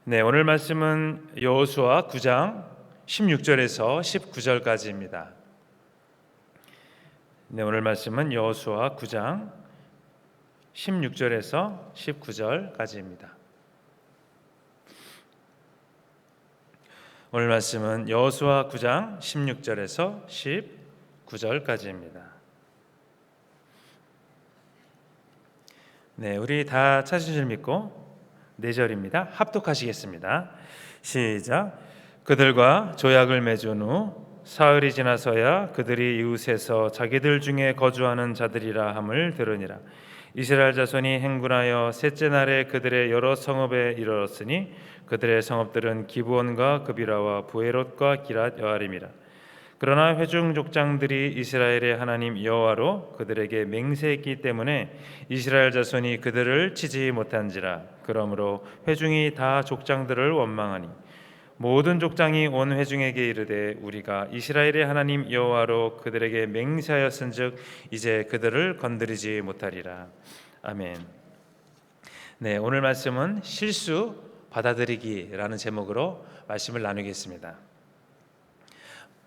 네, 오늘 말씀은 여호수아 9장 16절에서 19절까지입니다. 네, 오늘 말씀은 여호수아 9장 16절에서 19절까지입니다. 오늘 말씀은 여호수아 9장 16절에서 19절까지입니다. 네, 우리 다 찾으신 줄 믿고 4절입니다. 합독하시겠습니다. 시작. 그들과 조약을 맺은 후 사흘이 지나서야 그들이 이웃에서 자기들 중에 거주하는 자들이라 함을 들으니라. 이스라엘 자손이 행군하여 셋째 날에 그들의 여러 성읍에 이르렀으니 그들의 성읍들은 기브온과 그비라와 부에롯과 기랏 여아림이라. 그러나 회중 족장들이 이스라엘의 하나님 여호와로 그들에게 맹세했기 때문에 이스라엘 자손이 그들을 치지 못한지라. 그러므로 회중이 다 족장들을 원망하니 모든 족장이 온 회중에게 이르되 우리가 이스라엘의 하나님 여호와로 그들에게 맹세하였은즉 이제 그들을 건드리지 못하리라. 아멘. 네, 오늘 말씀은 실수 받아들이기라는 제목으로 말씀을 나누겠습니다.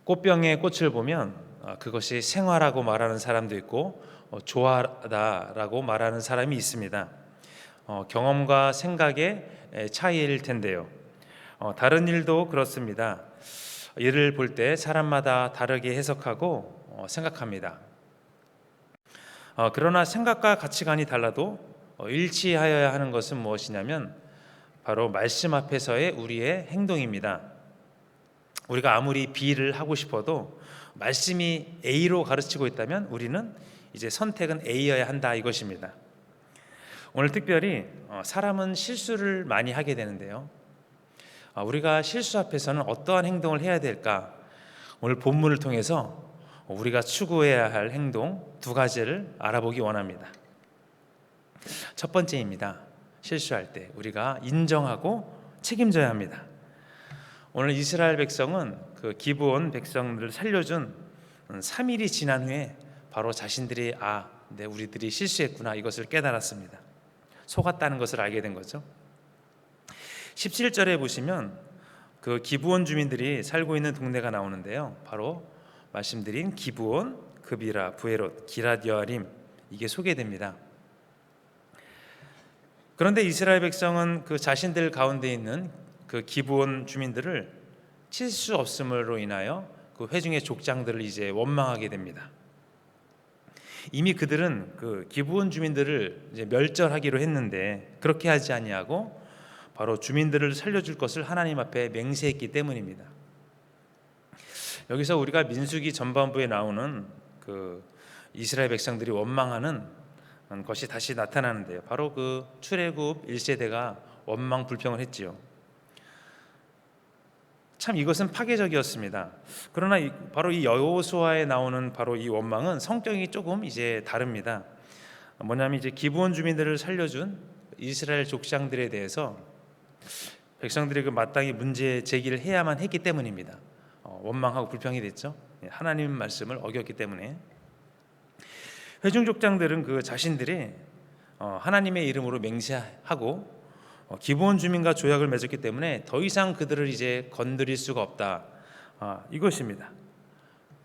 꽃병의 꽃을 보면 그것이 생화라고 말하는 사람도 있고 좋아하다라고 말하는 사람이 있습니다. 경험과 생각의 차이일 텐데요. 다른 일도 그렇습니다. 일을 볼 때 사람마다 다르게 해석하고 생각합니다. 그러나 생각과 가치관이 달라도 일치하여야 하는 것은 무엇이냐면 바로 말씀 앞에서의 우리의 행동입니다. 우리가 아무리 B를 하고 싶어도 말씀이 A로 가르치고 있다면 우리는 이제 선택은 A여야 한다 이것입니다. 오늘 특별히 사람은 실수를 많이 하게 되는데요. 우리가 실수 앞에서는 어떠한 행동을 해야 될까? 오늘 본문을 통해서 우리가 추구해야 할 행동 2가지를 알아보기 원합니다. 첫 번째입니다. 실수할 때 우리가 인정하고 책임져야 합니다. 오늘 이스라엘 백성은 그 기브온 백성들을 살려준 3일이 지난 후에 바로 자신들이 우리들이 실수했구나 이것을 깨달았습니다. 속았다는 것을 알게 된 거죠. 17절에 보시면 그 기브온 주민들이 살고 있는 동네가 나오는데요. 바로 말씀드린 기브온, 그비라, 부에롯, 기랏 여아림 이게 소개됩니다. 그런데 이스라엘 백성은 그 자신들 가운데 있는 그 기브온 주민들을 칠 수 없음으로 인하여 그 회중의 족장들을 이제 원망하게 됩니다. 이미 그들은 그 기브온 주민들을 이제 멸절하기로 했는데 그렇게 하지 아니하고 바로 주민들을 살려줄 것을 하나님 앞에 맹세했기 때문입니다. 여기서 우리가 민수기 전반부에 나오는 그 이스라엘 백성들이 원망하는 것이 다시 나타나는데요. 바로 그 출애굽 1세대가 원망 불평을 했지요. 참 이것은 파괴적이었습니다. 그러나 바로 이 여호수아에 나오는 바로 이 원망은 성격이 조금 이제 다릅니다. 뭐냐면 이제 기브온 주민들을 살려준 이스라엘 족장들에 대해서 백성들이 그 마땅히 문제 제기를 해야만 했기 때문입니다. 원망하고 불평이 됐죠. 하나님 말씀을 어겼기 때문에. 회중 족장들은 그 자신들이 하나님의 이름으로 맹세하고 기브온 주민과 조약을 맺었기 때문에 더 이상 그들을 이제 건드릴 수가 없다. 이것입니다.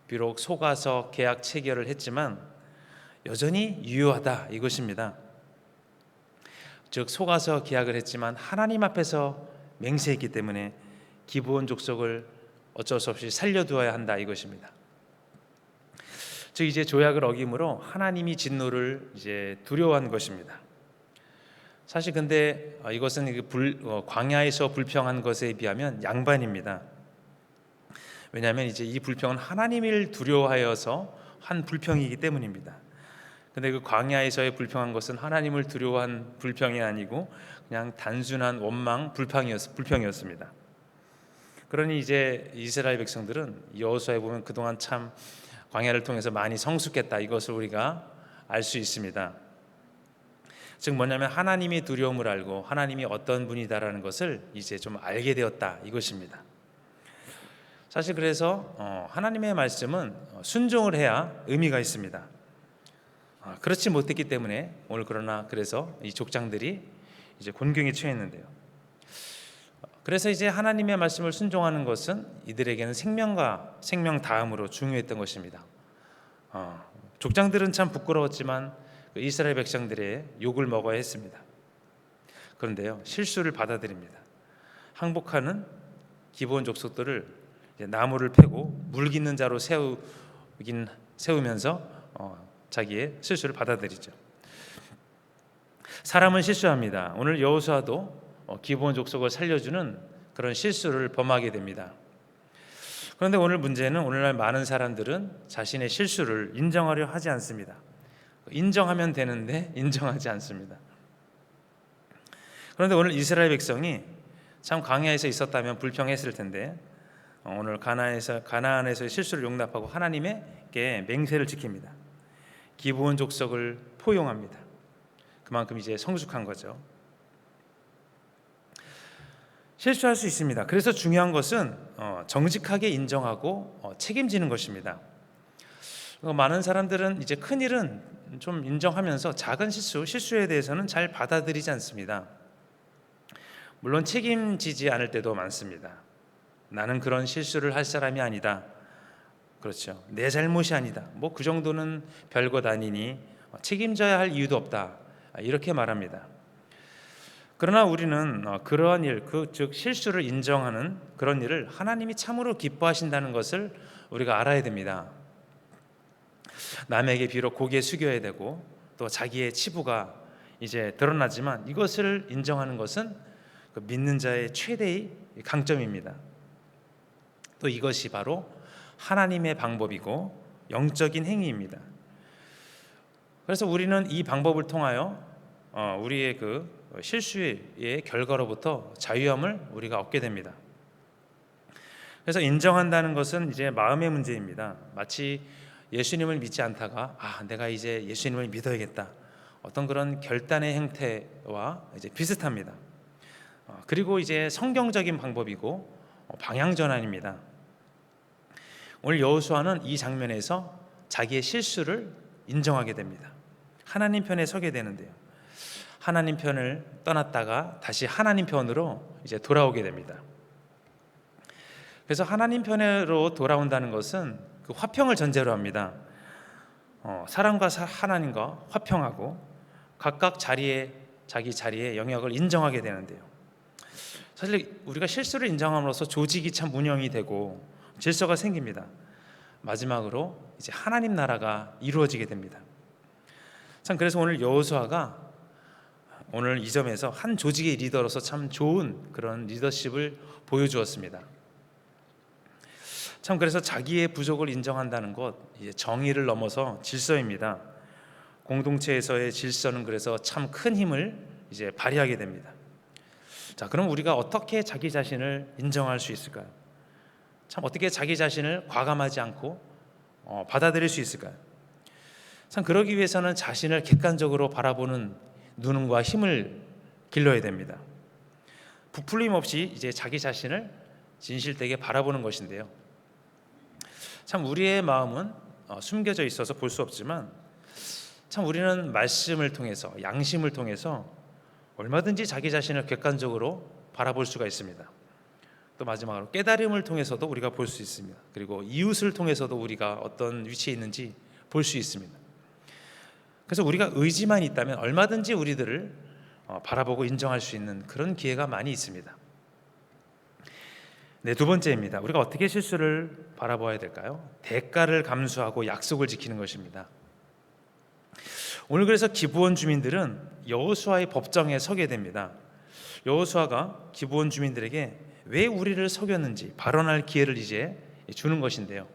비록 속아서 계약 체결을 했지만 여전히 유효하다 이것입니다. 즉 속아서 계약을 했지만 하나님 앞에서 맹세했기 때문에 기브온 족속을 어쩔 수 없이 살려두어야 한다 이것입니다. 즉 이제 조약을 어김으로 하나님이 진노를 이제 두려워한 것입니다. 사실 근데 이것은 광야에서 불평한 것에 비하면 양반입니다. 왜냐하면 이제 이 불평은 하나님을 두려워하여서 한 불평이기 때문입니다. 근데 그 광야에서의 불평한 것은 하나님을 두려워한 불평이 아니고 그냥 단순한 원망 불평이었습니다. 그러니 이제 이스라엘 백성들은 여호수아에 보면 그동안 참 광야를 통해서 많이 성숙했다 이것을 우리가 알 수 있습니다. 즉 뭐냐면 하나님의 두려움을 알고 하나님이 어떤 분이다라는 것을 이제 좀 알게 되었다 이것입니다. 사실 그래서 하나님의 말씀은 순종을 해야 의미가 있습니다. 그렇지 못했기 때문에 오늘 그래서 이 족장들이 이제 곤경에 처했는데요. 그래서 이제 하나님의 말씀을 순종하는 것은 이들에게는 생명과 생명 다음으로 중요했던 것입니다. 족장들은 참 부끄러웠지만 그 이스라엘 백성들의 욕을 먹어야 했습니다. 그런데요, 실수를 받아들입니다. 항복하는 기브온 족속들을 나무를 패고 물깃는 자로 세우면서 자기의 실수를 받아들이죠. 사람은 실수합니다. 오늘 여호수아도 기브온 족속을 살려주는 그런 실수를 범하게 됩니다. 그런데 오늘 문제는 오늘날 많은 사람들은 자신의 실수를 인정하려 하지 않습니다. 인정하면 되는데 인정하지 않습니다. 그런데 오늘 이스라엘 백성이 참 광야에서 있었다면 불평했을 텐데 오늘 가나안에서의 실수를 용납하고 하나님께 맹세를 지킵니다. 기브온 족속을 포용합니다. 그만큼 이제 성숙한 거죠. 실수할 수 있습니다. 그래서 중요한 것은 정직하게 인정하고 책임지는 것입니다. 많은 사람들은 이제 큰 일은 좀 인정하면서 작은 실수에 대해서는 잘 받아들이지 않습니다. 물론 책임지지 않을 때도 많습니다. 나는 그런 실수를 할 사람이 아니다. 그렇죠. 내 잘못이 아니다. 뭐 그 정도는 별것 아니니 책임져야 할 이유도 없다. 이렇게 말합니다. 그러나 우리는 그러한 일, 즉 실수를 인정하는 그런 일을 하나님이 참으로 기뻐하신다는 것을 우리가 알아야 됩니다. 남에게 비록 고개 숙여야 되고 또 자기의 치부가 이제 드러나지만 이것을 인정하는 것은 그 믿는 자의 최대의 강점입니다. 또 이것이 바로 하나님의 방법이고 영적인 행위입니다. 그래서 우리는 이 방법을 통하여 우리의 그 실수의 결과로부터 자유함을 우리가 얻게 됩니다. 그래서 인정한다는 것은 이제 마음의 문제입니다. 마치 예수님을 믿지 않다가 내가 이제 예수님을 믿어야겠다. 어떤 그런 결단의 행태와 이제 비슷합니다. 그리고 이제 성경적인 방법이고 방향 전환입니다. 오늘 여호수아는 이 장면에서 자기의 실수를 인정하게 됩니다. 하나님 편에 서게 되는데요. 하나님 편을 떠났다가 다시 하나님 편으로 이제 돌아오게 됩니다. 그래서 하나님 편으로 돌아온다는 것은 그 화평을 전제로 합니다. 사람과 하나님과 화평하고 각각 자기 자리의 영역을 인정하게 되는데요. 사실 우리가 실수를 인정함으로써 조직이 참 운영이 되고 질서가 생깁니다. 마지막으로 이제 하나님 나라가 이루어지게 됩니다. 참 그래서 오늘 여호수아가 오늘 이 점에서 한 조직의 리더로서 참 좋은 그런 리더십을 보여주었습니다. 참 그래서 자기의 부족을 인정한다는 것, 이제 정의를 넘어서 질서입니다. 공동체에서의 질서는 그래서 참 큰 힘을 이제 발휘하게 됩니다. 자, 그럼 우리가 어떻게 자기 자신을 인정할 수 있을까요? 참 어떻게 자기 자신을 과감하지 않고 받아들일 수 있을까요? 참 그러기 위해서는 자신을 객관적으로 바라보는 눈과 힘을 길러야 됩니다. 부풀림 없이 이제 자기 자신을 진실되게 바라보는 것인데요. 참 우리의 마음은 숨겨져 있어서 볼 수 없지만 참 우리는 말씀을 통해서 양심을 통해서 얼마든지 자기 자신을 객관적으로 바라볼 수가 있습니다. 또 마지막으로 깨달음을 통해서도 우리가 볼 수 있습니다. 그리고 이웃을 통해서도 우리가 어떤 위치에 있는지 볼 수 있습니다. 그래서 우리가 의지만 있다면 얼마든지 우리들을 바라보고 인정할 수 있는 그런 기회가 많이 있습니다. 네, 두 번째입니다. 우리가 어떻게 실수를 바라봐야 될까요? 대가를 감수하고 약속을 지키는 것입니다. 오늘 그래서 기브온 주민들은 여호수아의 법정에 서게 됩니다. 여호수아가 기브온 주민들에게 왜 우리를 속였는지 발언할 기회를 이제 주는 것인데요.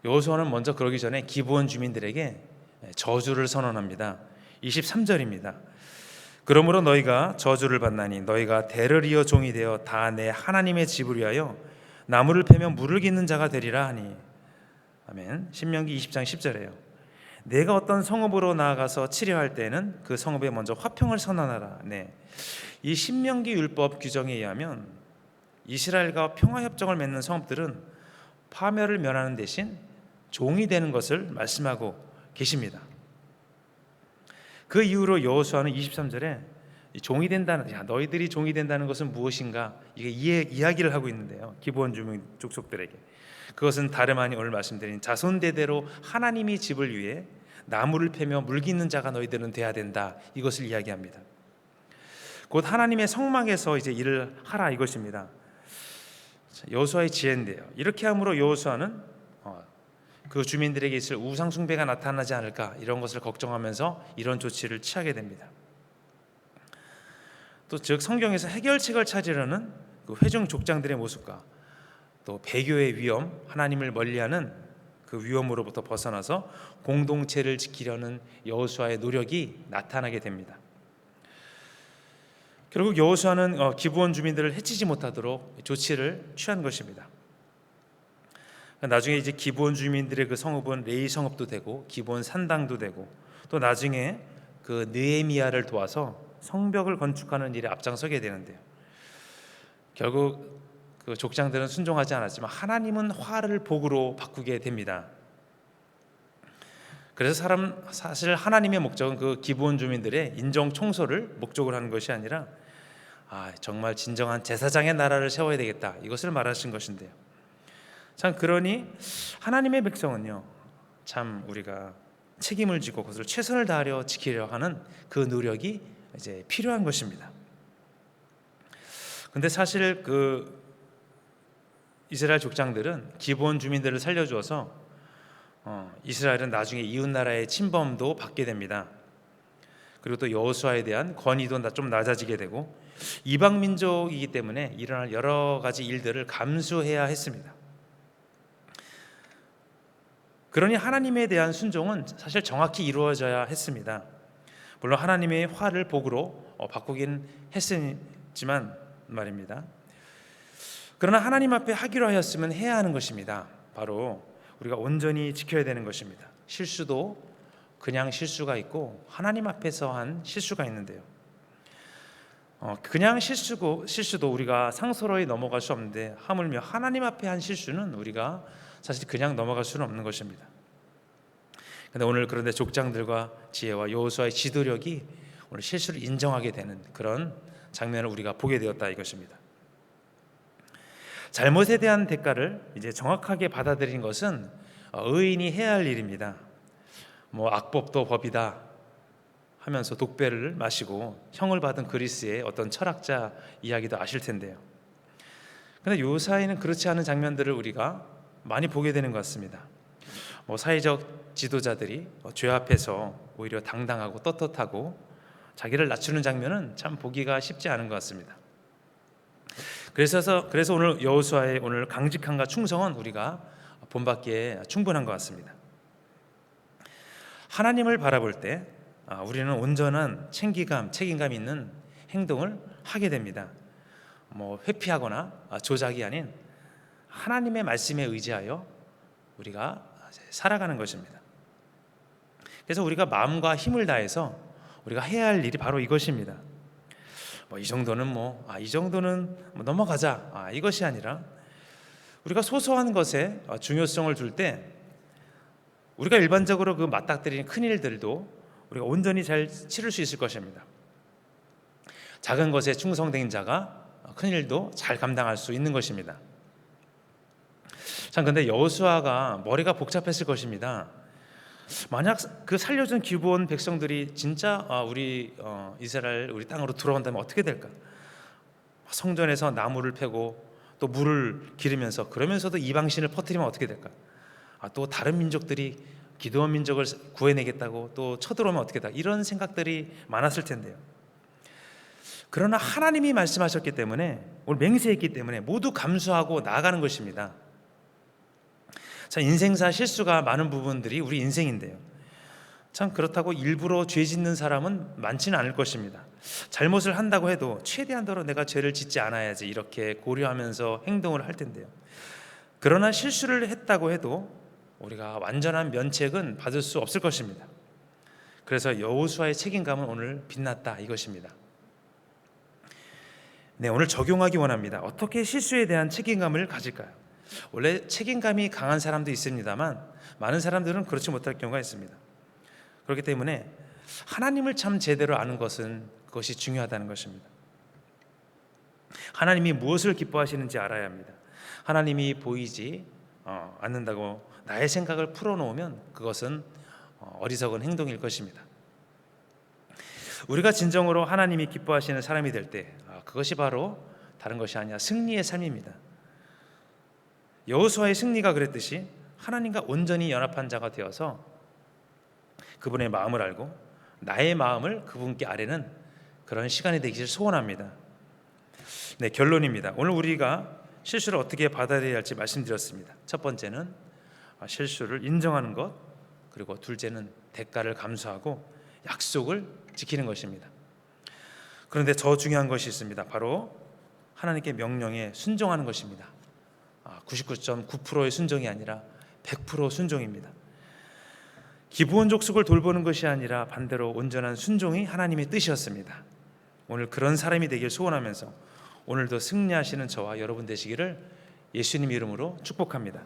여호수아는 먼저 그러기 전에 기브온 주민들에게 저주를 선언합니다. 23절입니다. 그러므로 너희가 저주를 받나니 너희가 대를 이어 종이 되어 다 내 하나님의 집을 위하여 나무를 패며 물을 깃는 자가 되리라 하니. 아멘. 신명기 20장 10절에요. 내가 어떤 성읍으로 나아가서 치려할 때는 그 성읍에 먼저 화평을 선언하라. 네. 이 신명기 율법 규정에 의하면 이스라엘과 평화협정을 맺는 성읍들은 파멸을 면하는 대신 종이 되는 것을 말씀하고 계십니다. 그 이후로 여호수아는 23절에 이 종이 된다는, 너희들이 종이 된다는 것은 무엇인가, 이게 이야기를 하고 있는데요. 기브온 주민 족속들에게 그것은 다름 아니 오늘 말씀드린 자손 대대로 하나님이 집을 위해 나무를 패며 물기는 자가 너희들은 돼야 된다, 이것을 이야기합니다. 곧 하나님의 성막에서 이제 일을 하라, 이것입니다. 여호수아의 지혜인데요. 이렇게 함으로 여호수아는 그 주민들에게 있을 우상 숭배가 나타나지 않을까, 이런 것을 걱정하면서 이런 조치를 취하게 됩니다. 또 즉 성경에서 해결책을 찾으려는 그 회중 족장들의 모습과 또 배교의 위험, 하나님을 멀리하는 그 위험으로부터 벗어나서 공동체를 지키려는 여호수아의 노력이 나타나게 됩니다. 결국 여호수아는 기브온 주민들을 해치지 못하도록 조치를 취한 것입니다. 나중에 이제 기브온 주민들의 그 성읍은 레이 성읍도 되고 기브온 산당도 되고, 또 나중에 그 느헤미야를 도와서 성벽을 건축하는 일에 앞장서게 되는데요. 결국 그 족장들은 순종하지 않았지만 하나님은 화를 복으로 바꾸게 됩니다. 그래서 사실 하나님의 목적은 그 기브온 주민들의 인정 청소를 목적으로 하는 것이 아니라 정말 진정한 제사장의 나라를 세워야 되겠다, 이것을 말하신 것인데요. 참 그러니 하나님의 백성은요, 참 우리가 책임을 지고 그것을 최선을 다하려 지키려 하는 그 노력이 이제 필요한 것입니다. 근데 사실 그 이스라엘 족장들은 기브온 주민들을 살려주어서 이스라엘은 나중에 이웃 나라의 침범도 받게 됩니다. 그리고 또 여호수아에 대한 권위도 좀 낮아지게 되고, 이방 민족이기 때문에 일어날 여러 가지 일들을 감수해야 했습니다. 그러니 하나님에 대한 순종은 사실 정확히 이루어져야 했습니다. 물론 하나님의 화를 복으로 바꾸긴 했지만 말입니다. 그러나 하나님 앞에 하기로 하였으면 해야 하는 것입니다. 바로 우리가 온전히 지켜야 되는 것입니다. 실수도 그냥 실수가 있고 하나님 앞에서 한 실수가 있는데요. 그냥 실수도 우리가 상소로이 넘어갈 수 없는데, 하물며 하나님 앞에 한 실수는 우리가 사실 그냥 넘어갈 수는 없는 것입니다. 그런데 오늘 그런데 족장들과 지혜와 여호수아의 지도력이 오늘 실수를 인정하게 되는 그런 장면을 우리가 보게 되었다, 이것입니다. 잘못에 대한 대가를 이제 정확하게 받아들인 것은 의인이 해야 할 일입니다. 악법도 법이다 하면서 독배를 마시고 형을 받은 그리스의 어떤 철학자 이야기도 아실 텐데요. 그런데 요사이는 그렇지 않은 장면들을 우리가 많이 보게 되는 것 같습니다. 사회적 지도자들이 죄 앞에서 오히려 당당하고 떳떳하고 자기를 낮추는 장면은 참 보기가 쉽지 않은 것 같습니다. 그래서 오늘 여호수아의 오늘 강직함과 충성은 우리가 본받기에 충분한 것 같습니다. 하나님을 바라볼 때 우리는 온전한 책임감 있는 행동을 하게 됩니다. 회피하거나 조작이 아닌 하나님의 말씀에 의지하여 우리가 살아가는 것입니다. 그래서 우리가 마음과 힘을 다해서 우리가 해야 할 일이 바로 이것입니다. 이 정도는 넘어가자, 이것이 아니라 우리가 소소한 것에 중요성을 줄 때 우리가 일반적으로 그 맞닥뜨리는 큰 일들도 우리가 온전히 잘 치를 수 있을 것입니다. 작은 것에 충성된 자가 큰 일도 잘 감당할 수 있는 것입니다. 참 근데 여호수아가 머리가 복잡했을 것입니다. 만약 그 살려준 기브온 백성들이 진짜 우리 이스라엘 우리 땅으로 들어온다면 어떻게 될까? 성전에서 나무를 패고 또 물을 기르면서 그러면서도 이방신을 퍼뜨리면 어떻게 될까? 또 다른 민족들이 기드온 민족을 구해내겠다고 또 쳐들어오면 어떻게 될까? 이런 생각들이 많았을 텐데요. 그러나 하나님이 말씀하셨기 때문에, 오늘 맹세했기 때문에 모두 감수하고 나아가는 것입니다. 자, 인생사 실수가 많은 부분들이 우리 인생인데요. 참 그렇다고 일부러 죄 짓는 사람은 많지는 않을 것입니다. 잘못을 한다고 해도 최대한도로 내가 죄를 짓지 않아야지 이렇게 고려하면서 행동을 할 텐데요. 그러나 실수를 했다고 해도 우리가 완전한 면책은 받을 수 없을 것입니다. 그래서 여호수아의 책임감은 오늘 빛났다, 이것입니다. 네, 오늘 적용하기 원합니다. 어떻게 실수에 대한 책임감을 가질까요? 원래 책임감이 강한 사람도 있습니다만 많은 사람들은 그렇지 못할 경우가 있습니다. 그렇기 때문에 하나님을 참 제대로 아는 것은 그것이 중요하다는 것입니다. 하나님이 무엇을 기뻐하시는지 알아야 합니다. 하나님이 보이지 않는다고 나의 생각을 풀어놓으면 그것은 어리석은 행동일 것입니다. 우리가 진정으로 하나님이 기뻐하시는 사람이 될 때 그것이 바로 다른 것이 아니라 승리의 삶입니다. 여호수아의 승리가 그랬듯이 하나님과 온전히 연합한 자가 되어서 그분의 마음을 알고 나의 마음을 그분께 아뢰는 그런 시간이 되기를 소원합니다. 네, 결론입니다. 오늘 우리가 실수를 어떻게 받아들여야 할지 말씀드렸습니다. 첫 번째는 실수를 인정하는 것, 그리고 둘째는 대가를 감수하고 약속을 지키는 것입니다. 그런데 더 중요한 것이 있습니다. 바로 하나님께 명령에 순종하는 것입니다. 99.9%의 순종이 아니라 100% 순종입니다. 기브온 족속을 돌보는 것이 아니라 반대로 온전한 순종이 하나님의 뜻이었습니다. 오늘 그런 사람이 되길 소원하면서 오늘도 승리하시는 저와 여러분 되시기를 예수님 이름으로 축복합니다.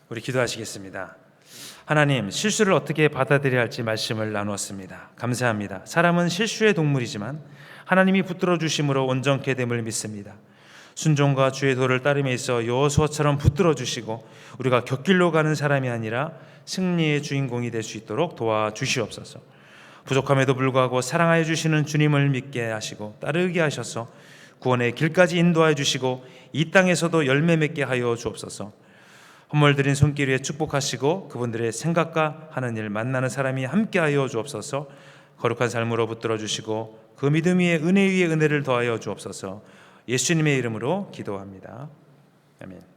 우리 기도하시겠습니다. 하나님, 실수를 어떻게 받아들여야 할지 말씀을 나누었습니다. 감사합니다. 사람은 실수의 동물이지만 하나님이 붙들어 주심으로 온전케 됨을 믿습니다. 순종과 주의 도를 따름에 있어 여호수아처럼 붙들어 주시고 우리가 곁길로 가는 사람이 아니라 승리의 주인공이 될 수 있도록 도와주시옵소서. 부족함에도 불구하고 사랑하여 주시는 주님을 믿게 하시고 따르게 하셔서 구원의 길까지 인도하여 주시고 이 땅에서도 열매 맺게 하여 주옵소서. 헌물드린 손길 위에 축복하시고 그분들의 생각과 하는 일 만나는 사람이 함께하여 주옵소서. 거룩한 삶으로 붙들어 주시고 그 믿음 위에 은혜 위에 은혜를 더하여 주옵소서. 예수님의 이름으로 기도합니다. 아멘.